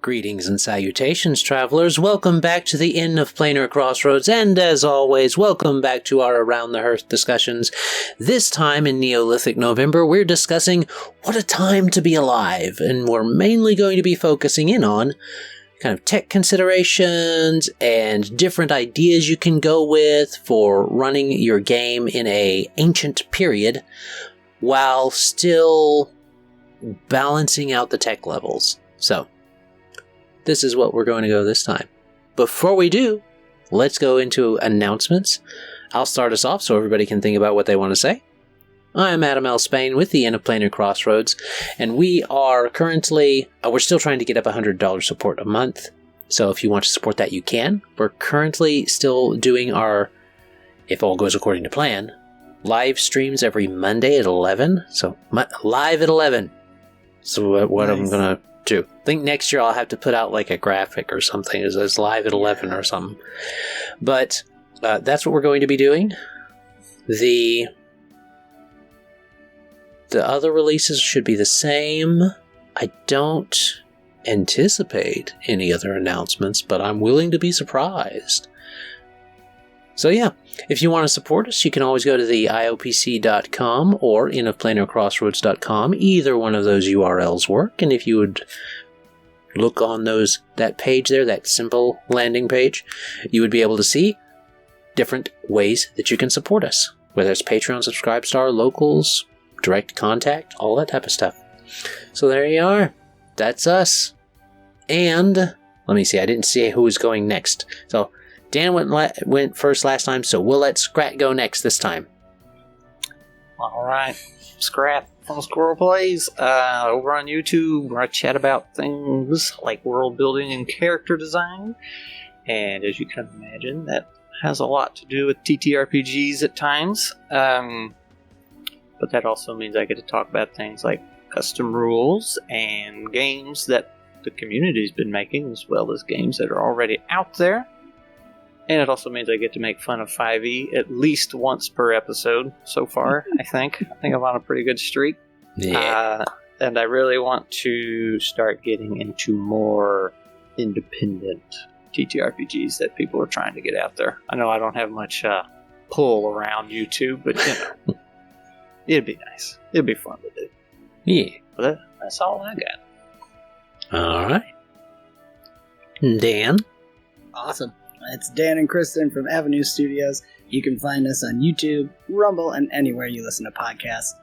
Greetings and salutations, travelers. Welcome back to the Inn of Planar Crossroads, and as always, welcome back to our Around the Hearth discussions. This time in Neolithic November, we're discussing what a time to be alive, and we're mainly going to be focusing in on kind of tech considerations and different ideas you can go with for running your game in an ancient period while still balancing out the tech levels. So, this is what we're going to go this time. Before we do, let's go into announcements. I'll start us off so everybody can think about what they want to say. I'm Adam L. Spain with the Inn of Planar Crossroads, and we are currently, we're still trying to get up $100 support a month. So if you want to support that, you can. We're currently still doing our, if all goes according to plan, live streams every Monday at 11. So live at 11. So what nice. I'm going to do. I think next year I'll have to put out like a graphic or something as live at 11 or something. But that's what we're going to be doing. The other releases should be the same. I don't anticipate any other announcements, but I'm willing to be surprised. So yeah, if you want to support us, you can always go to TheIoPC.com or innofplanarcrossroads.com. Either one of those URLs work, and if you would look on that page there, that simple landing page, you would be able to see different ways that you can support us, whether it's Patreon, Subscribe Star, Locals, Direct Contact, all that type of stuff. So there you are. That's us. And let me see, I didn't see who was going next. So Dan went first last time, so we'll let Scrat go next this time. Alright, Scrat from Squirrel Plays. Over on YouTube, where I chat about things like world building and character design. And as you can imagine, that has a lot to do with TTRPGs at times. But that also means I get to talk about things like custom rules and games that the community's been making, as well as games that are already out there. And it also means I get to make fun of 5e at least once per episode so far, I think. I think I'm on a pretty good streak. Yeah. And I really want to start getting into more independent TTRPGs that people are trying to get out there. I know I don't have much pull around YouTube, but you know, it'd be nice. It'd be fun to do. Yeah. But that's all I got. All right. Dan? Awesome. It's Dan and Kristin from Avenue Studios. You can find us on YouTube, Rumble, and anywhere you listen to podcasts.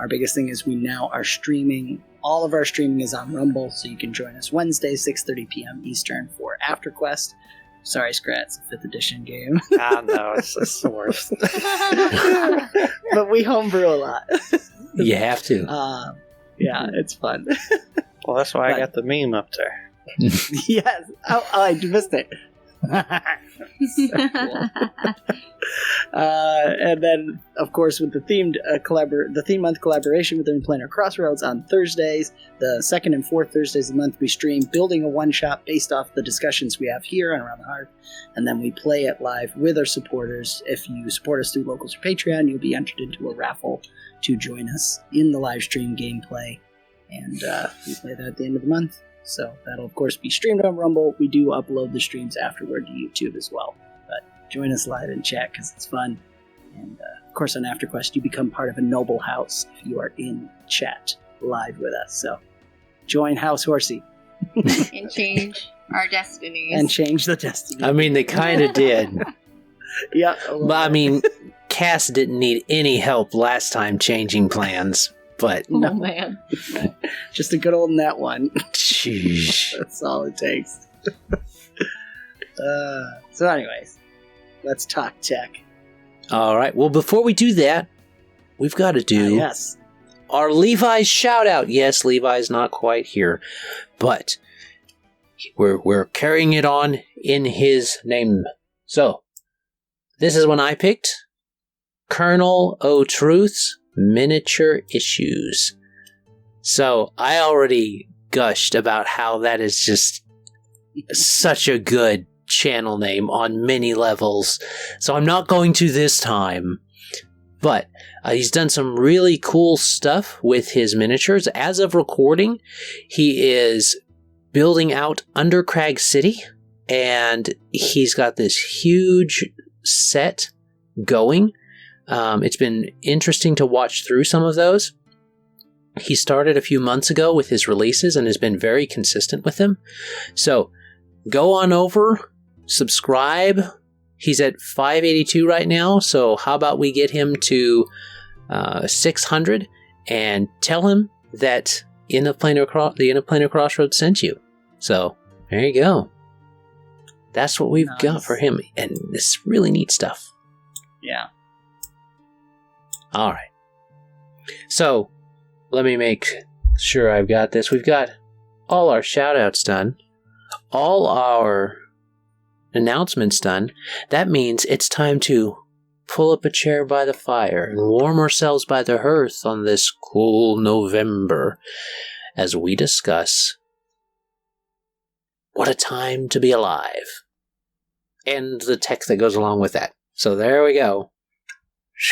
Our biggest thing is we now are streaming. All of our streaming is on Rumble, so you can join us Wednesday, 6:30 p.m. Eastern for AfterQuest. Sorry, Scrat, it's a 5th edition game. No, it's the worst. But we homebrew a lot. You have to. Yeah, it's fun. Well, that's why I got the meme up there. Yes. Oh, I missed it. So cool. And then, of course, with the theme month collaboration with Planar Crossroads on Thursdays, the second and fourth Thursdays of the month, we stream building a one-shot based off the discussions we have here on Around the Hearth, and then we play it live with our supporters. If you support us through Locals or Patreon, you'll be entered into a raffle to join us in the live stream gameplay, and we play that at the end of the month. So that'll, of course, be streamed on Rumble. We do upload the streams afterward to YouTube as well. But join us live in chat because it's fun. And, of course, on AfterQuest, you become part of a noble house if you are in chat live with us. So join House Horsey. And change our destinies. And change the destiny. I mean, they kind of did. Yeah. But, I mean, Cass didn't need any help last time changing plans. But oh, man. Just a good old net one. Sheesh. That's all it takes. So anyways, let's talk tech. All right. Well, before we do that, we've got to do yes. our Levi's shout out. Yes, Levi's not quite here, but we're carrying it on in his name. So this is one I picked. Colonel O'Truth's Miniature Issues. So I already gushed about how that is just such a good channel name on many levels. So I'm not going to this time. But he's done some really cool stuff with his miniatures. As of recording, he is building out Under Crag City, and he's got this huge set going. It's been interesting to watch through some of those. He started a few months ago with his releases and has been very consistent with them. So go on over, subscribe. He's at 582 right now, so how about we get him to 600 and tell him that the End of Planar Crossroads sent you. So there you go. That's what we've got for him, and it's really neat stuff. Yeah. All right. So let me make sure I've got this. We've got all our shout-outs done, all our announcements done. That means it's time to pull up a chair by the fire and warm ourselves by the hearth on this cool November as we discuss what a time to be alive and the tech that goes along with that. So there we go.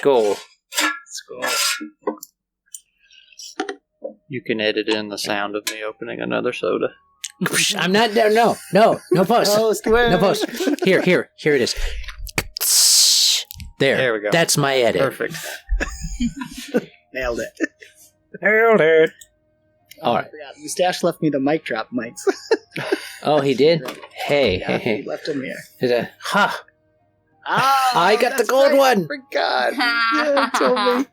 Skål. Skål. You can edit in the sound of me opening another soda. I'm not there. No post. No post. Here it is. There we go. That's my edit. Perfect. Nailed it. All right. I forgot. Mustache left me the mic drop mics. Oh, he did? Hey. He left them here. I got the gold right. one. I forgot. Yeah, you told me.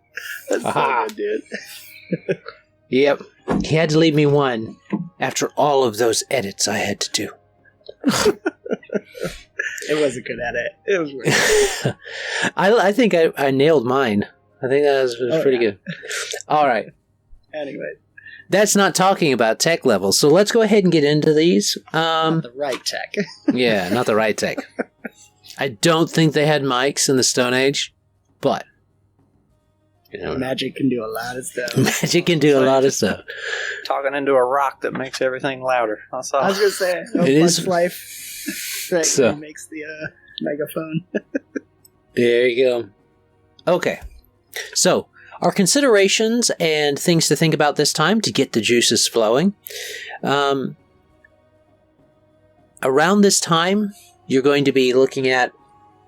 That's so good, dude. Yep. He had to leave me one after all of those edits I had to do. It was a good edit. It was weird. I think I nailed mine. I think that was pretty good. All right. Anyway. That's not talking about tech levels, so let's go ahead and get into these. Not the right tech. Yeah, not the right tech. I don't think they had mics in the Stone Age, but magic can do a lot of stuff. Magic can do a lot of stuff. Talking into a rock that makes everything louder. That's all. I was going to say, it is life. Right, so makes the megaphone. There you go. Okay. So, our considerations and things to think about this time to get the juices flowing. Around this time, you're going to be looking at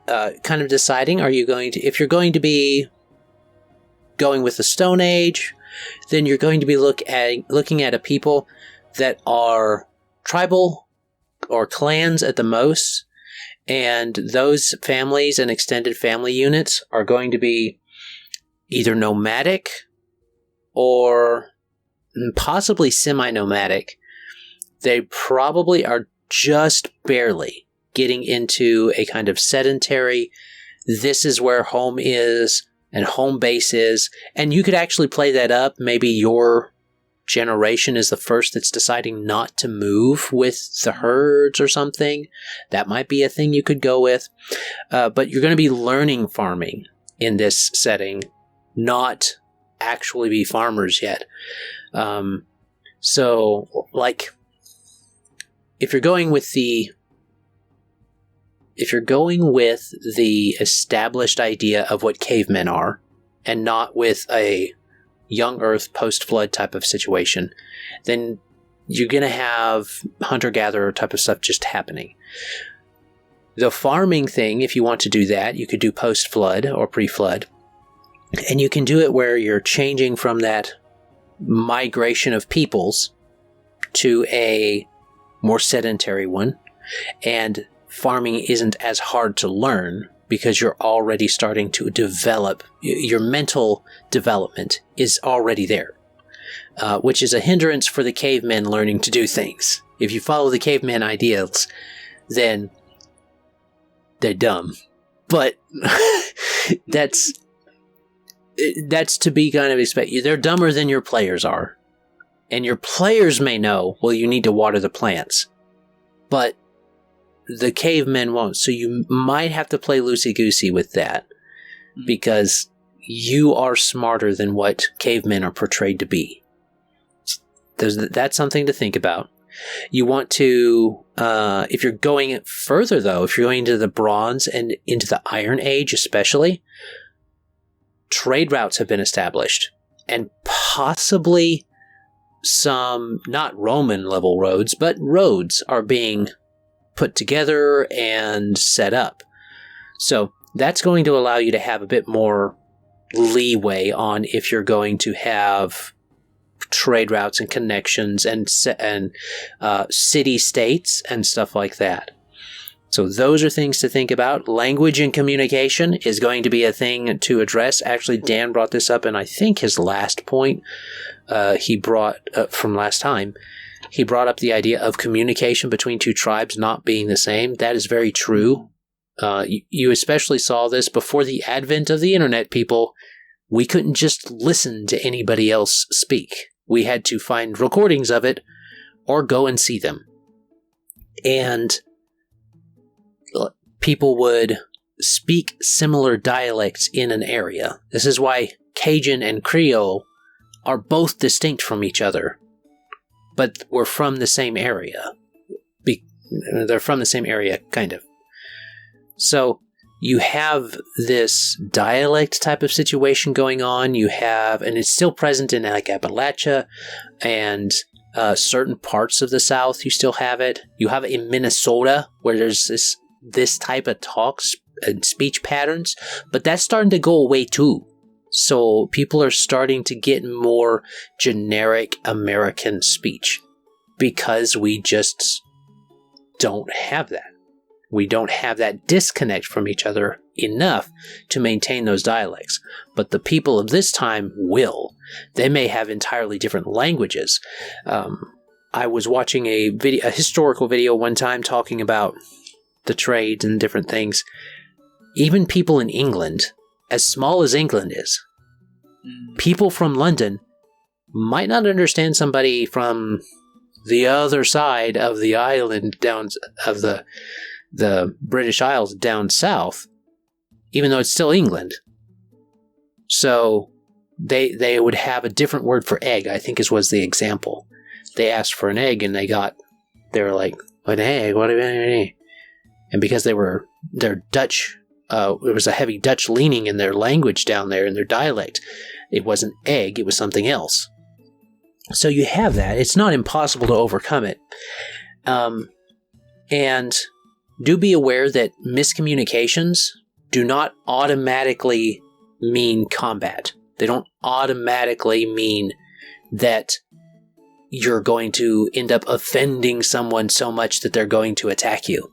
kind of deciding, if you're going to be going with the Stone Age, then you're going to be looking at a people that are tribal or clans at the most, and those families and extended family units are going to be either nomadic or possibly semi-nomadic. They probably are just barely getting into a kind of sedentary, this is where home is and home base is, and you could actually play that up. Maybe your generation is the first that's deciding not to move with the herds or something. That might be a thing you could go with. But you're going to be learning farming in this setting, not actually be farmers yet. So, like, if you're going with the established idea of what cavemen are, and not with a young Earth post-flood type of situation, then you're going to have hunter-gatherer type of stuff just happening. The farming thing, if you want to do that, you could do post-flood or pre-flood. And you can do it where you're changing from that migration of peoples to a more sedentary one. And farming isn't as hard to learn because you're already starting to develop. Your mental development is already there, which is a hindrance for the cavemen learning to do things. If you follow the caveman ideals, then they're dumb. But that's to be kind of expected. They're dumber than your players are. And your players may know, well, you need to water the plants. But the cavemen won't. So you might have to play loosey-goosey with that. Because you are smarter than what cavemen are portrayed to be. That's something to think about. You want to, if you're going further though, if you're going into the Bronze and into the Iron Age especially, trade routes have been established. And possibly some, not Roman level roads, but roads are being put together and set up. So that's going to allow you to have a bit more leeway on if you're going to have trade routes and connections and city-states and stuff like that. So those are things to think about. Language and communication is going to be a thing to address. Actually, Dan brought this up in, I think, his last point he brought from last time. He brought up the idea of communication between two tribes not being the same. That is very true. You especially saw this before the advent of the internet, people. We couldn't just listen to anybody else speak. We had to find recordings of it or go and see them. And people would speak similar dialects in an area. This is why Cajun and Creole are both distinct from each other, but we're from the same area. They're from the same area, kind of. So you have this dialect type of situation going on. You have, and it's still present in like Appalachia and certain parts of the South. You still have it. You have it in Minnesota where there's this type of talks and speech patterns, but that's starting to go away too. So people are starting to get more generic American speech because we just don't have that. We don't have that disconnect from each other enough to maintain those dialects. But the people of this time will. They may have entirely different languages. I was watching a historical video one time talking about the trades and different things. Even people in England, as small as England is, people from London might not understand somebody from the other side of the island down of the British Isles down south, even though it's still England. So they would have a different word for egg, I think was the example. They asked for an egg and they were like, what egg? What an egg? And because they're Dutch, it was a heavy Dutch leaning in their language down there, in their dialect. It wasn't egg, it was something else. So you have that. It's not impossible to overcome it. And do be aware that miscommunications do not automatically mean combat. They don't automatically mean that you're going to end up offending someone so much that they're going to attack you.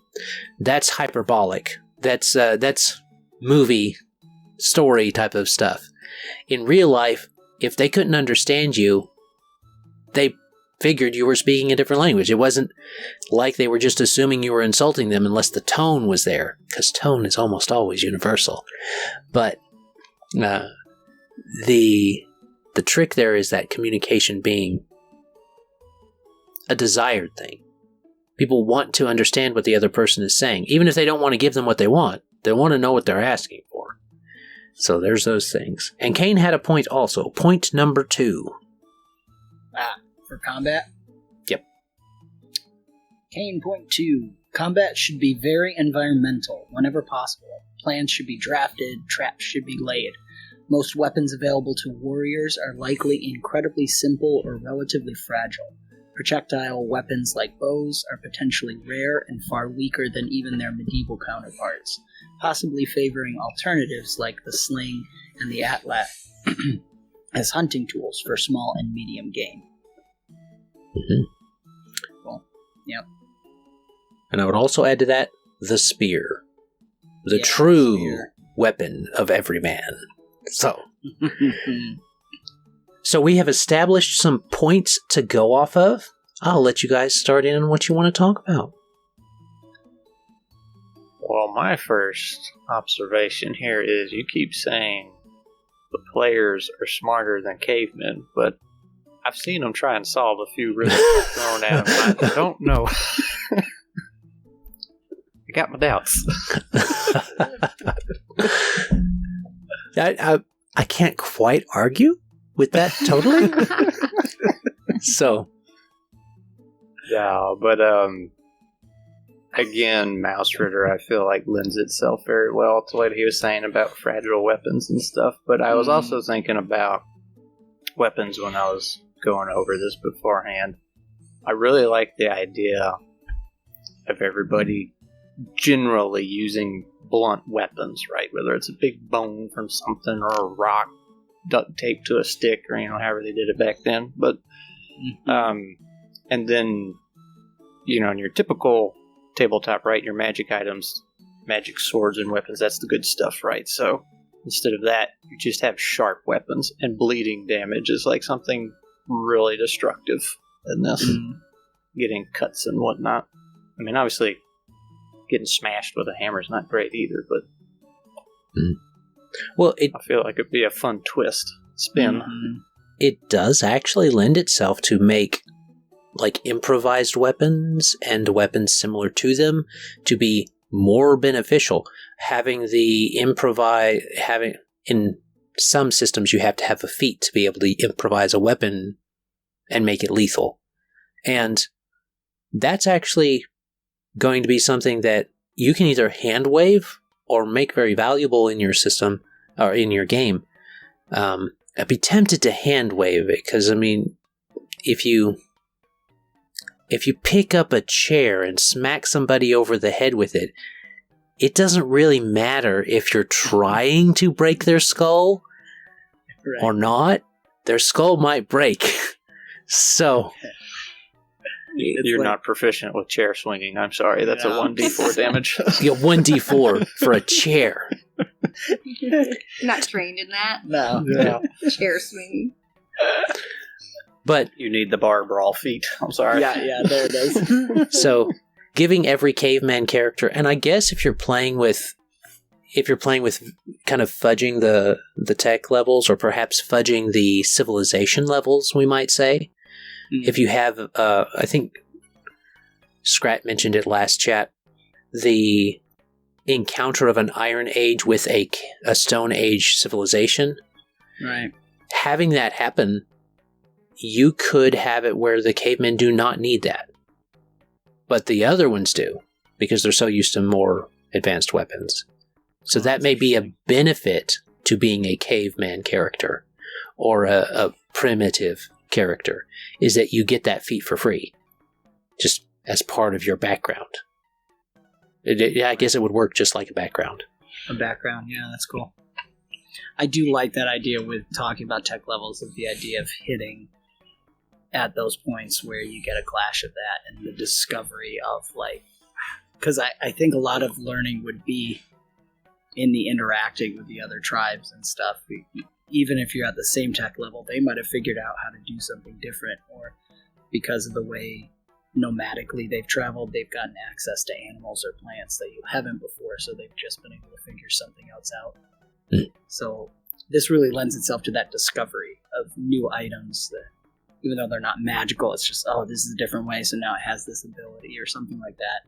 That's hyperbolic. That's movie story type of stuff. In real life, if they couldn't understand you, they figured you were speaking a different language. It wasn't like they were just assuming you were insulting them unless the tone was there, because tone is almost always universal. But the trick there is that communication being a desired thing. People want to understand what the other person is saying, even if they don't want to give them what they want. They want to know what they're asking for. So there's those things. And Kane had a point also. Point number 2. For combat? Yep. Kane point 2. Combat should be very environmental whenever possible. Plans should be drafted, traps should be laid. Most weapons available to warriors are likely incredibly simple or relatively fragile. Projectile weapons like bows are potentially rare and far weaker than even their medieval counterparts, possibly favoring alternatives like the sling and the atlat as hunting tools for small and medium game. Mm-hmm. Well, yep. And I would also add to that the spear. The true spear. Weapon of every man. So we have established some points to go off of. I'll let you guys start in on what you want to talk about. Well, my first observation here is you keep saying the players are smarter than cavemen, but I've seen them try and solve a few riddles thrown at them. I don't know. I got my doubts. I can't quite argue with that totally. So. Yeah, but again, Mouse Ritter I feel like lends itself very well to what he was saying about fragile weapons and stuff. But I was also thinking about weapons when I was going over this beforehand. I really like the idea of everybody generally using blunt weapons, right? Whether it's a big bone from something or a rock duct taped to a stick, or however they did it back then. But and then in your typical tabletop, right, your magic items, magic swords and weapons, that's the good stuff, right? So instead of that, you just have sharp weapons, and bleeding damage is like something really destructive in this. Getting cuts and whatnot. I mean, obviously, getting smashed with a hammer is not great either, but well, I feel like it'd be a fun twist, spin. It does actually lend itself to make like improvised weapons and weapons similar to them to be more beneficial. Having in some systems you have to have a feat to be able to improvise a weapon and make it lethal. And that's actually going to be something that you can either hand wave or make very valuable in your system or in your game. I'd be tempted to hand wave it because, I mean, if you pick up a chair and smack somebody over the head with it, it doesn't really matter if you're trying to break their skull or not. Their skull might break. So you're not proficient with chair swinging. I'm sorry. That's a 1d4 damage. You get 1d4 for a chair. Not trained in that. No. Chair swinging. But you need the bar brawl feat. I'm sorry. Yeah, there it is. So giving every caveman character, and I guess if you're playing with kind of fudging the tech levels, or perhaps fudging the civilization levels, we might say, if you have, I think Scrat mentioned it last chat, the encounter of an Iron Age with a Stone Age civilization. Right. Having that happen, you could have it where the cavemen do not need that. But the other ones do, because they're so used to more advanced weapons. So that may be a benefit to being a caveman character, or a primitive character, is that you get that feat for free, just as part of your background. I guess it would work just like a background. A background, yeah, that's cool. I do like that idea with talking about tech levels, of the idea of hitting at those points where you get a clash of that, and the discovery of, like, because I think a lot of learning would be in the interacting with the other tribes and stuff. Even if you're at the same tech level, they might have figured out how to do something different, or because of the way nomadically they've traveled, they've gotten access to animals or plants that you haven't before, so they've just been able to figure something else out. So this really lends itself to that discovery of new items that, even though they're not magical, it's just, oh, this is a different way, so now it has this ability or something like that.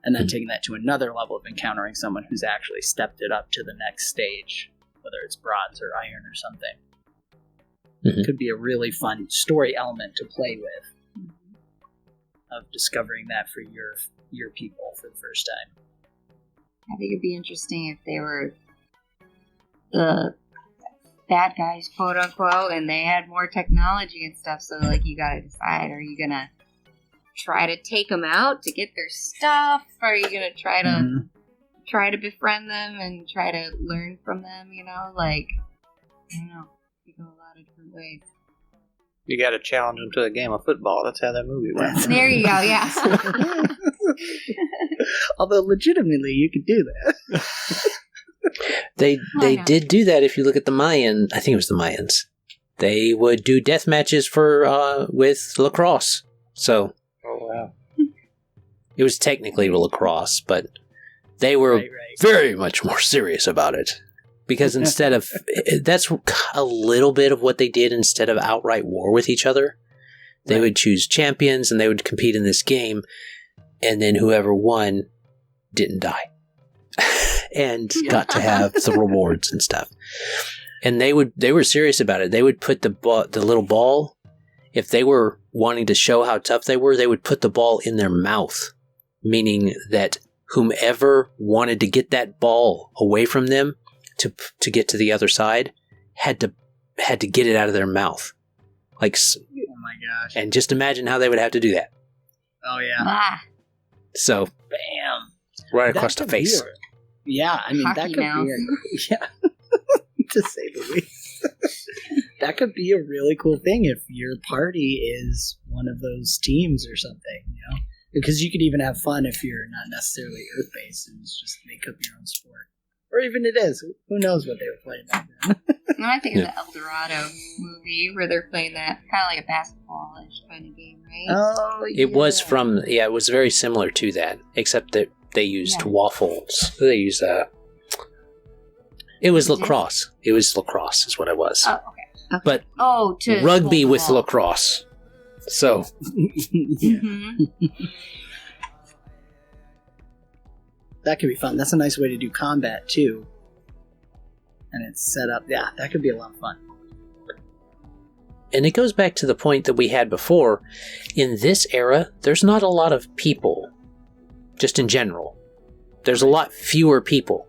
And then taking that to another level of encountering someone who's actually stepped it up to the next stage, whether it's bronze or iron or something. Could be a really fun story element to play with, of discovering that for your people for the first time. I think it'd be interesting if they were the bad guys, quote unquote, and they had more technology and stuff, so like you gotta decide, are you gonna try to take them out to get their stuff, or are you gonna try to befriend them and try to learn from them, like, I don't know, you go a lot of different ways. You gotta challenge them to a game of football. That's how that movie went. There you go, yeah. Although legitimately you could do that. They did do that. If you look at the Mayan, I think it was the Mayans, they would do death matches with lacrosse. So, oh wow, it was technically lacrosse, but they were very much more serious about it, because instead of that's a little bit of what they did. Instead of outright war with each other, they would choose champions and they would compete in this game, and then whoever won didn't die. And got to have the rewards and stuff. And they were serious about it. They would put the little ball, if they were wanting to show how tough they were, they would put the ball in their mouth, meaning that whomever wanted to get that ball away from them to get to the other side had to get it out of their mouth. Oh my gosh. And just imagine how they would have to do that. Oh yeah. Ah, So, Bam. right across That the could be face. Yeah, I mean that Hockey could mouth. be yeah. To say the least. That could be a really cool thing if your party is one of those teams or something, you know? Because you could even have fun if you're not necessarily Earth-based and it's just make up your own sport. Or even it is. Who knows what they were playing back then. when I think of the El Dorado movie where they're playing that kind of like a basketball-ish kind of game, right? Oh, yeah. It was it was very similar to that, except that they used waffles. They used, it was lacrosse. It was lacrosse is what it was. Oh, okay. But to rugby with ball. lacrosse. So, Mhm. That could be fun. That's a nice way to do combat, too. And it's set up. Yeah, that could be a lot of fun. and it goes back to the point that we had before. In this era, there's not a lot of people, just in general. There's a lot fewer people.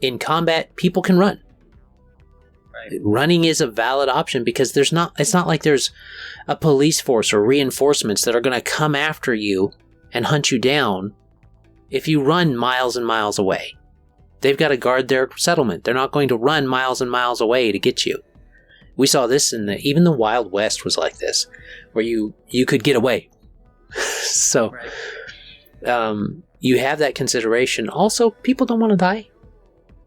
In combat, people can run. Right. Running is a valid option because it's not like there's a police force or reinforcements that are going to come after you and hunt you down if you run miles and miles away. They've got to guard their settlement. They're not going to run miles and miles away to get you. We saw this even the Wild West was like this, where you could get away. So, you have that consideration. Also, people don't want to die.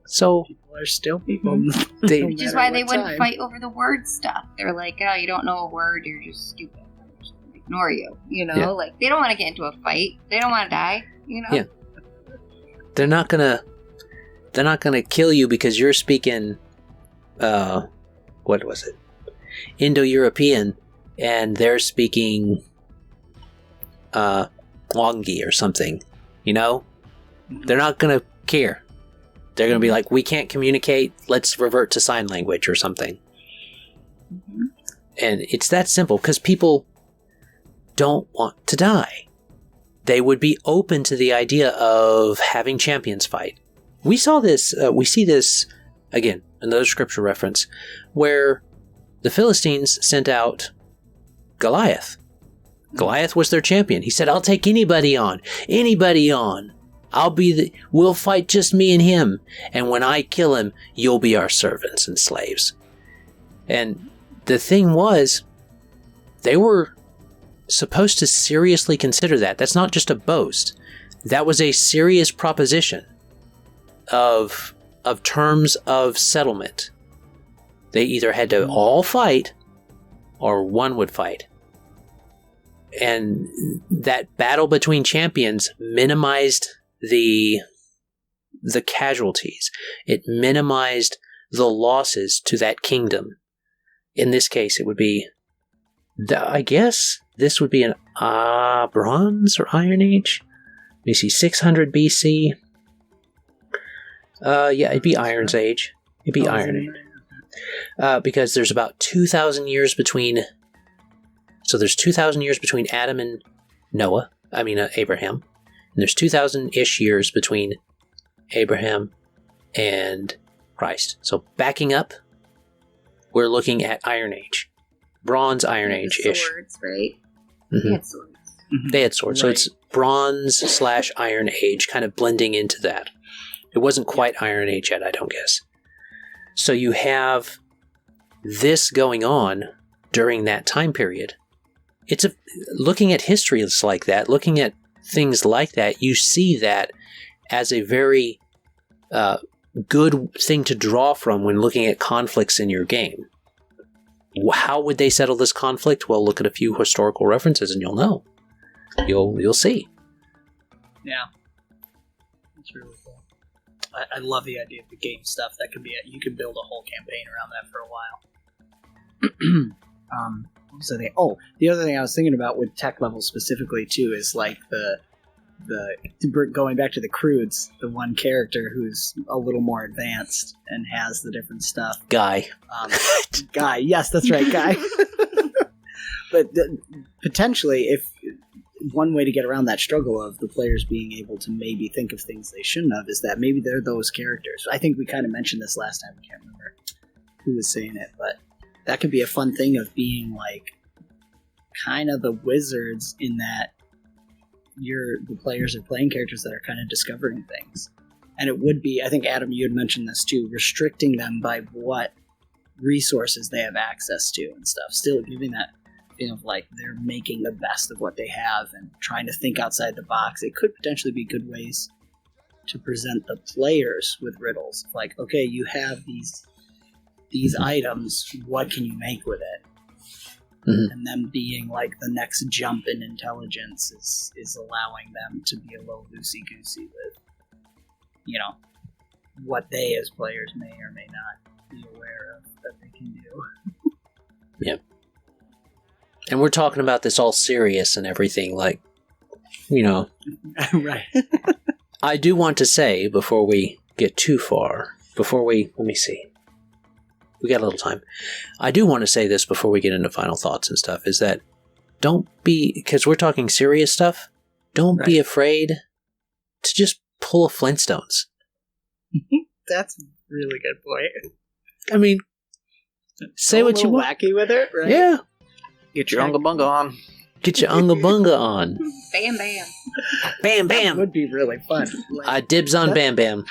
So People are still people. Which is why they wouldn't fight over the word stuff. They're like, oh, you don't know a word, you're just stupid. We're just gonna ignore you. You know, Yeah. like they don't want to get into a fight. They don't want to die. You know. Yeah. They're not gonna kill you because you're speaking, what was it? Indo-European, and they're speaking, Wangi or something. You know, they're not gonna care. They're gonna be like, we can't communicate. Let's revert to sign language or something. Mm-hmm. And it's that simple because people don't want to die. They would be open to the idea of having champions fight. We saw this, we see this, again, another scripture reference, where the Philistines sent out Goliath. Goliath was their champion. He said, I'll take anybody on. We'll fight just me and him. And when I kill him, you'll be our servants and slaves. And the thing was, they were supposed to seriously consider that. That's not just a boast. That was a serious proposition of terms of settlement. They either had to all fight or one would fight. And that battle between champions minimized the casualties. It minimized the losses to that kingdom. In this case, it would be, I guess this would be an Bronze or Iron Age. Let me see, 600 BC. Yeah, it'd be Iron's Age. It'd be Iron Age. Because there's about 2,000 years between. So there's 2,000 years between Adam and Abraham. And there's 2,000-ish years between Abraham and Christ. So backing up, we're looking at Iron Age. Bronze Iron Age-ish. Swords, right? Mm-hmm. They had swords. Mm-hmm. They had swords. So it's Bronze/Iron Age, kind of blending into that. It wasn't quite Iron Age yet, I don't guess. So you have this going on during that time period. Looking at history like that, looking at things like that, you see that as a very good thing to draw from when looking at conflicts in your game. How would they settle this conflict? Well, look at a few historical references and you'll know. You'll see. Yeah. That's really cool. I love the idea of the game stuff. That could be you can build a whole campaign around that for a while. What was the thing? The other thing I was thinking about with tech level specifically too is like the going back to the Crudes, the one character who's a little more advanced and has the different stuff. Guy. Guy, yes, that's right, Guy. But potentially, if one way to get around that struggle of the players being able to maybe think of things they shouldn't have is that maybe they're those characters. I think we kind of mentioned this last time. I can't remember who was saying it, but that could be a fun thing of being like kind of the wizards in that the players are playing characters that are kind of discovering things. And it would be, I think Adam, you had mentioned this too, restricting them by what resources they have access to and stuff. Still giving that feeling of like they're making the best of what they have and trying to think outside the box. It could potentially be good ways to present the players with riddles. Like, okay, you have these items, what can you make with it? Mm-hmm. And them being like the next jump in intelligence is allowing them to be a little loosey-goosey with, you know, what they as players may or may not be aware of that they can do. Yep. And we're talking about this all serious and everything, like, you know. Right. I do want to say, before we get too far, let me see. We got a little time. I do want to say this before we get into final thoughts and stuff, is that because we're talking serious stuff, don't be afraid to just pull a Flintstones. That's a really good point. I mean, say what you want. Wacky with it, right? Yeah. Get your Unga Bunga on. Get your Unga Bunga on. Bam, bam. Bam, bam. That would be really fun. Like, Dibs on Bam Bam.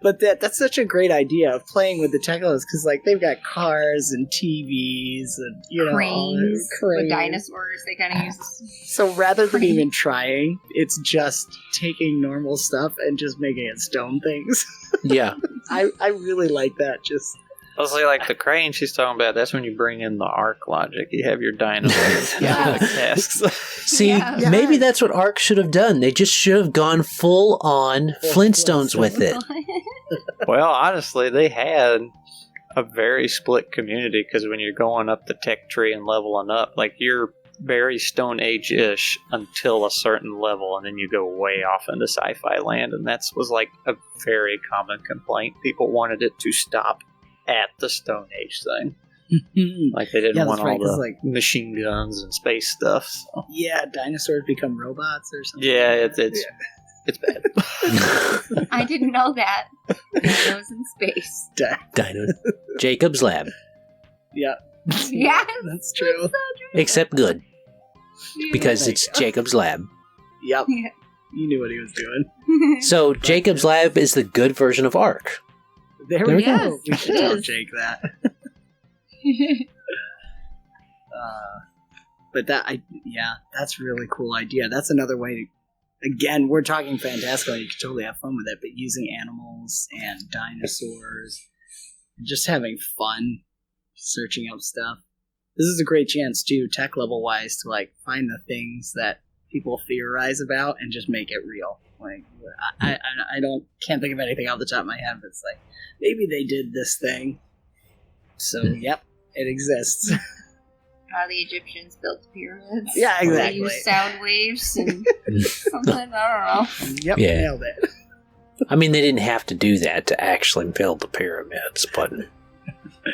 But that's such a great idea of playing with the technos, because like they've got cars and TVs and, you know, cranes with dinosaurs. They kind of use this. So rather than even trying, it's just taking normal stuff and just making it stone things. Yeah. I really like that. Just Mostly like the crane she's talking about, that's when you bring in the arc logic. You have your dynamos. Yeah. Tasks. See, maybe that's what Ark should have done. They just should have gone full on Flintstones with it. Well, honestly, they had a very split community, because when you're going up the tech tree and leveling up, like you're very Stone Age-ish until a certain level, and then you go way off into sci-fi land, and that was like a very common complaint. People wanted it to stop at the Stone Age thing. Like they didn't want all the like machine guns and space stuff. So. Yeah, dinosaurs become robots or something. Yeah, it's bad. I didn't know that. It was in space. Dino. Jacob's Lab. Yeah. Yeah, that's true. So Except good. Because it's Jacob's Lab. Yep. Yeah. You knew what he was doing. So Jacob's Lab is the good version of Ark. There we Yes, go. We should it tell is. Jake that. But that's a really cool idea. That's another way to, again, we're talking fantastical. You can totally have fun with it, but using animals and dinosaurs, and just having fun, searching up stuff. This is a great chance too, tech level wise, to like find the things that people theorize about and just make it real. Like I can't think of anything off the top of my head, but it's like maybe they did this thing. So yep, it exists. How the Egyptians built pyramids. Yeah, exactly. They used sound waves and something. I don't know. Yep, Yeah. nailed it. I mean, they didn't have to do that to actually build the pyramids, but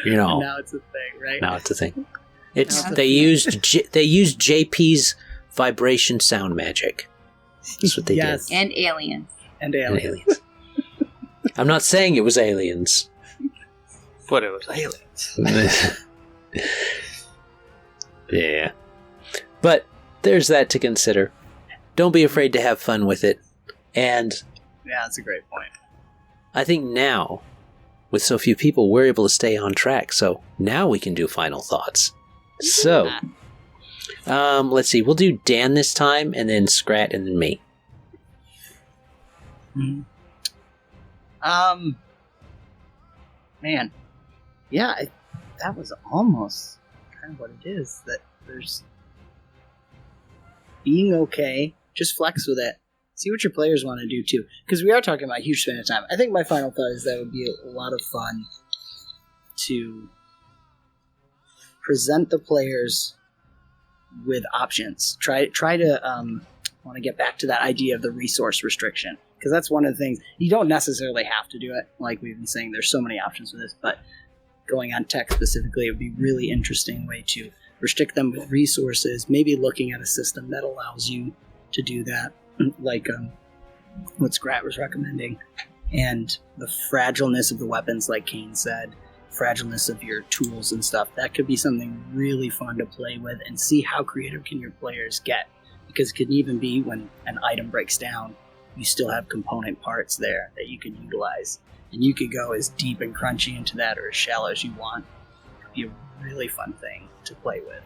you know, Now it's a thing, right? now it's a thing. Now it's a They used JP's vibration sound magic. That's what they Yes. did. And aliens. And And aliens. aliens. I'm not saying it was aliens. But it was aliens. Yeah. But there's that to consider. Don't be afraid to have fun with it. And Yeah, that's a great point. I think now, with so few people, we're able to stay on track. So now we can do final thoughts. So, let's see. We'll do Dan this time, and then Scrat, and then me. Mm-hmm. Man. Yeah, that was almost kind of what it is. That there's being okay, just flex with it. See what your players want to do too. Because we are talking about a huge span of time. I think my final thought is that would be a lot of fun to present the players with options. Try to want to get back to that idea of the resource restriction, because that's one of the things. You don't necessarily have to do it, like we've been saying. There's so many options with this, but going on tech specifically, it would be a really interesting way to restrict them with resources. Maybe looking at a system that allows you to do that, like what Scrat was recommending, and the fragileness of the weapons, like Kane said, fragileness of your tools and stuff, that could be something really fun to play with and see how creative can your players get. Because it can even be when an item breaks down, you still have component parts there that you can utilize. And you could go as deep and crunchy into that or as shallow as you want. It could be a really fun thing to play with.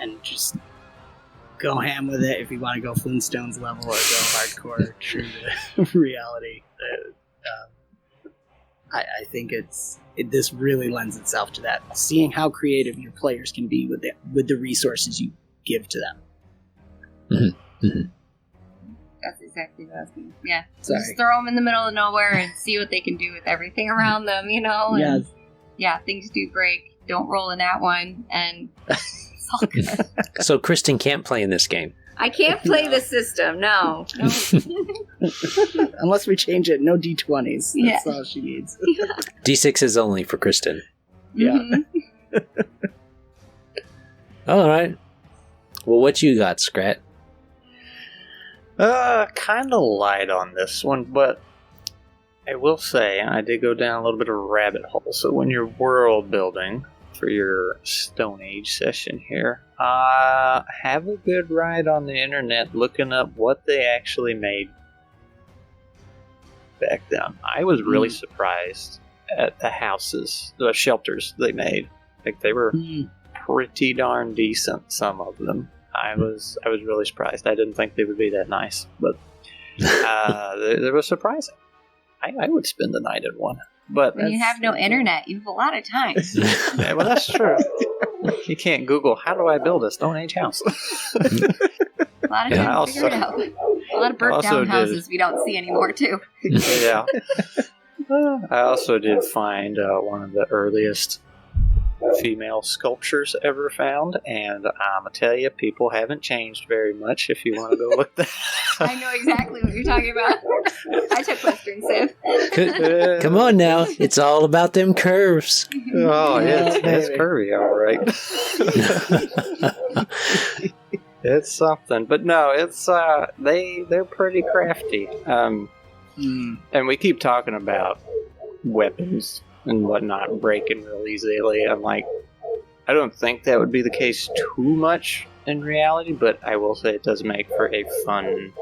And just go ham with it if you want to go Flintstones level or go hardcore true to reality. I think this really lends itself to that. Seeing how creative your players can be with the resources you give to them. Mm-hmm. Mm-hmm. That's exactly what I was thinking. Yeah. Sorry. Just throw them in the middle of nowhere and see what they can do with everything around them, you know? And yeah, things do break. Don't roll in that one, and it's all good. So Kristin can't play in this game. I can't play the system, no. Unless we change it, no D20s. That's Yeah. all she needs. D6 is only for Kristin. Yeah. Mhm. All right. Well, what you got, Scrat? Kind of light on this one, but I will say I did go down a little bit of a rabbit hole. So when you're world building for your Stone Age session here, have a good ride on the internet looking up what they actually made back then. I was really surprised at the houses, the shelters they made. Like, they were pretty darn decent, some of them. I was really surprised. I didn't think they would be that nice, but they were surprising. I would spend the night at one. But When you have no internet, you have a lot of time. yeah, well, that's true. You can't Google, how do I build a Stone Age house? A lot of time to figure it out. A lot of burnt down houses we don't see anymore, too. Yeah. I also did find one of the earliest female sculptures ever found, and I'm gonna tell you, people haven't changed very much if you want to go look that. I know exactly what you're talking about. I took Western Civ. Come on now. It's all about them curves. Oh, Yeah, it's baby. curvy, all right. It's something, but no, it's they're pretty crafty. And we keep talking about weapons and whatnot breaking real easily. I'm like, I don't think that would be the case too much in reality, but I will say it does make for a fun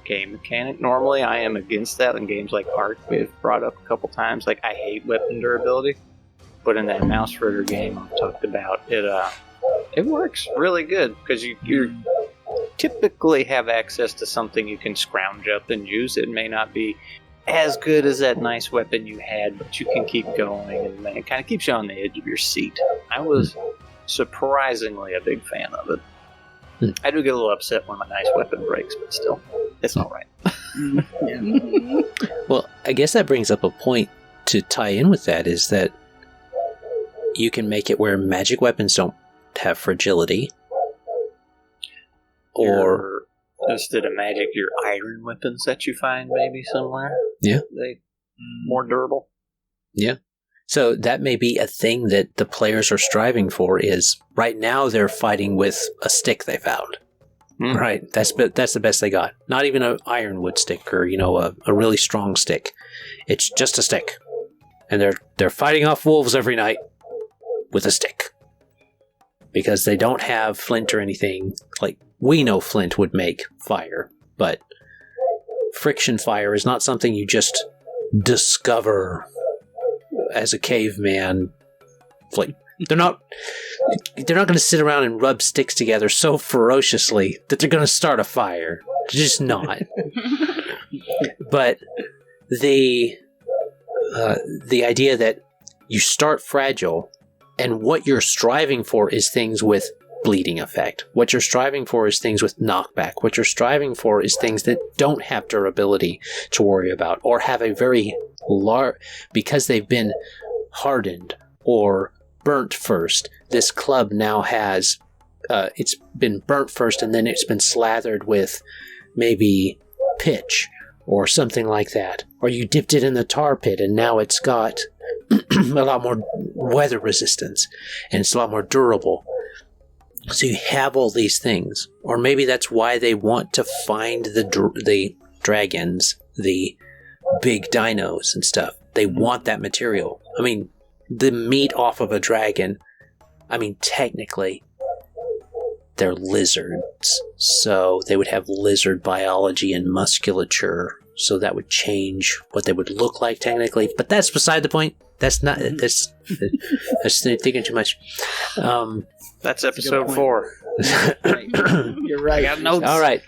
game mechanic. Normally, I am against that in games like Hearth. We've brought up a couple times. Like, I hate weapon durability, but in that Mouse Ritter game I've talked about, it works really good because you typically have access to something you can scrounge up and use. It may not be as good as that nice weapon you had, but you can keep going, and it kind of keeps you on the edge of your seat. I was surprisingly a big fan of it. I do get a little upset when my nice weapon breaks, but still, it's all right. Yeah. Well, I guess that brings up a point to tie in with that, is that you can make it where magic weapons don't have fragility. Or instead of magic, your iron weapons that you find maybe somewhere. Yeah. They more durable. Yeah. So that may be a thing that the players are striving for. Is right now they're fighting with a stick they found. Right. That's the best they got. Not even an ironwood stick or a really strong stick. It's just a stick, and they're fighting off wolves every night with a stick because they don't have flint or anything. Like, we know flint would make fire, but friction fire is not something you just discover as a caveman. Like, they're not going to sit around and rub sticks together so ferociously that they're going to start a fire. They're just not. But the idea that you start fragile, and what you're striving for is things with bleeding effect. What you're striving for is things with knockback. What you're striving for is things that don't have durability to worry about, or have a very large, because they've been hardened or burnt first. This club now has, it's been burnt first, and then it's been slathered with maybe pitch or something like that. Or you dipped it in the tar pit, and now it's got a lot more weather resistance, and it's a lot more durable. So you have all these things. Or maybe that's why they want to find the dragons, the big dinos and stuff. They want that material. I mean, the meat off of a dragon, I mean, technically, they're lizards. So they would have lizard biology and musculature. So that would change what they would look like technically. But that's beside the point. That's not... That's thinking too much. That's episode 4. You're right. I got notes. All right.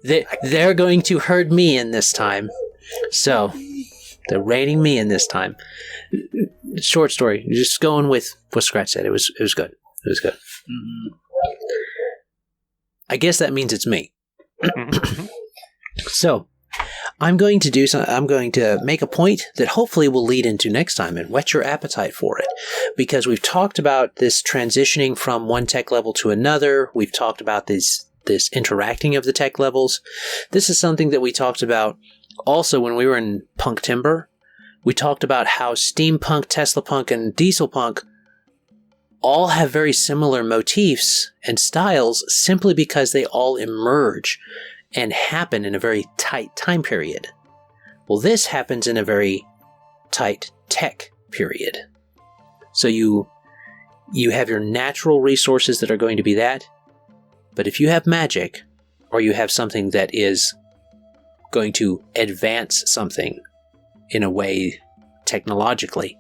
They're going to herd me in this time. So, they're raiding me in this time. Short story. Just going with what Scratch said. It was good. It was good. Mm-hmm. I guess that means it's me. So, I'm going to make a point that hopefully will lead into next time and whet your appetite for it. Because we've talked about this transitioning from one tech level to another. We've talked about this interacting of the tech levels. This is something that we talked about also when we were in Punk Timber. We talked about how steampunk, Tesla punk, and diesel punk all have very similar motifs and styles simply because they all emerge and happen in a very tight time period. Well, this happens in a very tight tech period. So you have your natural resources that are going to be that, but if you have magic, or you have something that is going to advance something in a way technologically,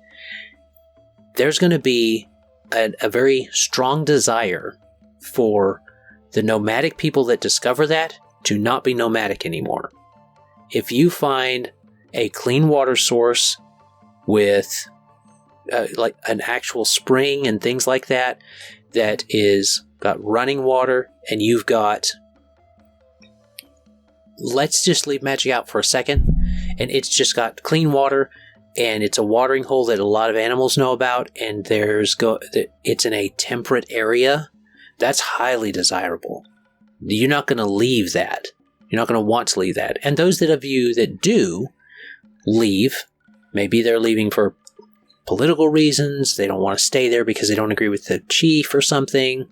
there's going to be a very strong desire for the nomadic people that discover that to not be nomadic anymore. If you find a clean water source with like an actual spring and things like that is got running water, and you've got, let's just leave magic out for a second, and it's just got clean water, and it's a watering hole that a lot of animals know about, and it's in a temperate area, that's highly desirable. You're not going to leave that. You're not going to want to leave that. And those of you that do leave, maybe they're leaving for political reasons, they don't want to stay there because they don't agree with the chief or something,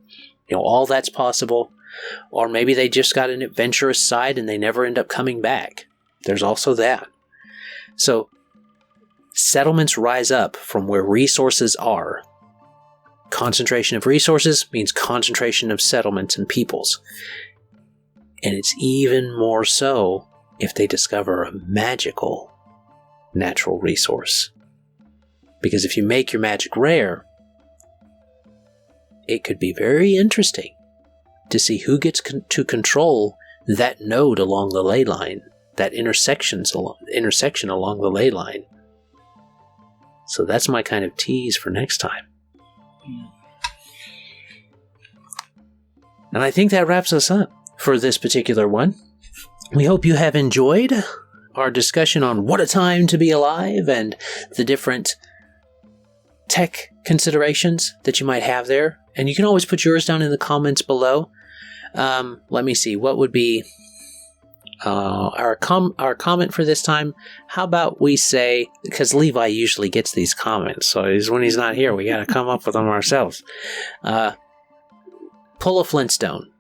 all that's possible. Or maybe they just got an adventurous side and they never end up coming back. There's also that. So, settlements rise up from where resources are. Concentration of resources means concentration of settlements and peoples. And it's even more so if they discover a magical natural resource. Because if you make your magic rare, it could be very interesting to see who gets to control that node along the ley line, that intersection along the ley line. So that's my kind of tease for next time. And I think that wraps us up for this particular one. We hope you have enjoyed our discussion on what a time to be alive and the different tech considerations that you might have there. And you can always put yours down in the comments below. Let me see, what would be our comment for this time? How about we say, because Levi usually gets these comments, so when he's not here, we got to come up with them ourselves. Pull a Flintstone.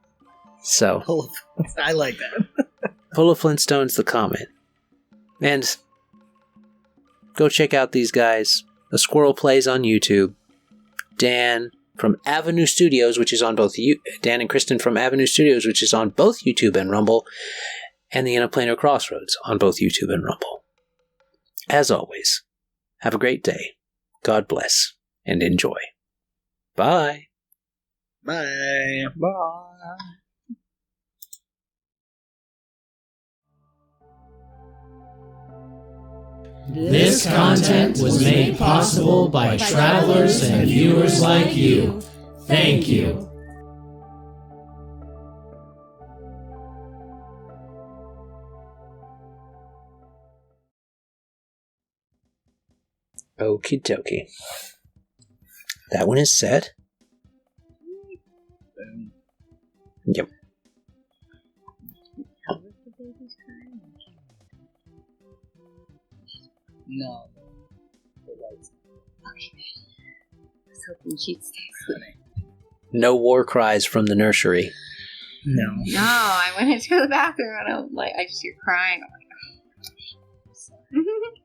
So I like that. Pull a Flintstone's the comment. And go check out these guys. The Squirrel Plays on YouTube. Dan from Avenue Studios, which is on both Dan and Kristin from Avenue Studios, which is on both YouTube and Rumble, and the Interplanar Crossroads on both YouTube and Rumble. As always, have a great day. God bless and enjoy. Bye. Bye. Bye. This content was made possible by travelers and viewers like you. Thank you. Okie dokie. That one is set. Yep. No. Okay. I was hoping she'd stay asleep. No war cries from the nursery. No. No, I went into the bathroom and I just hear crying. I'm like, oh.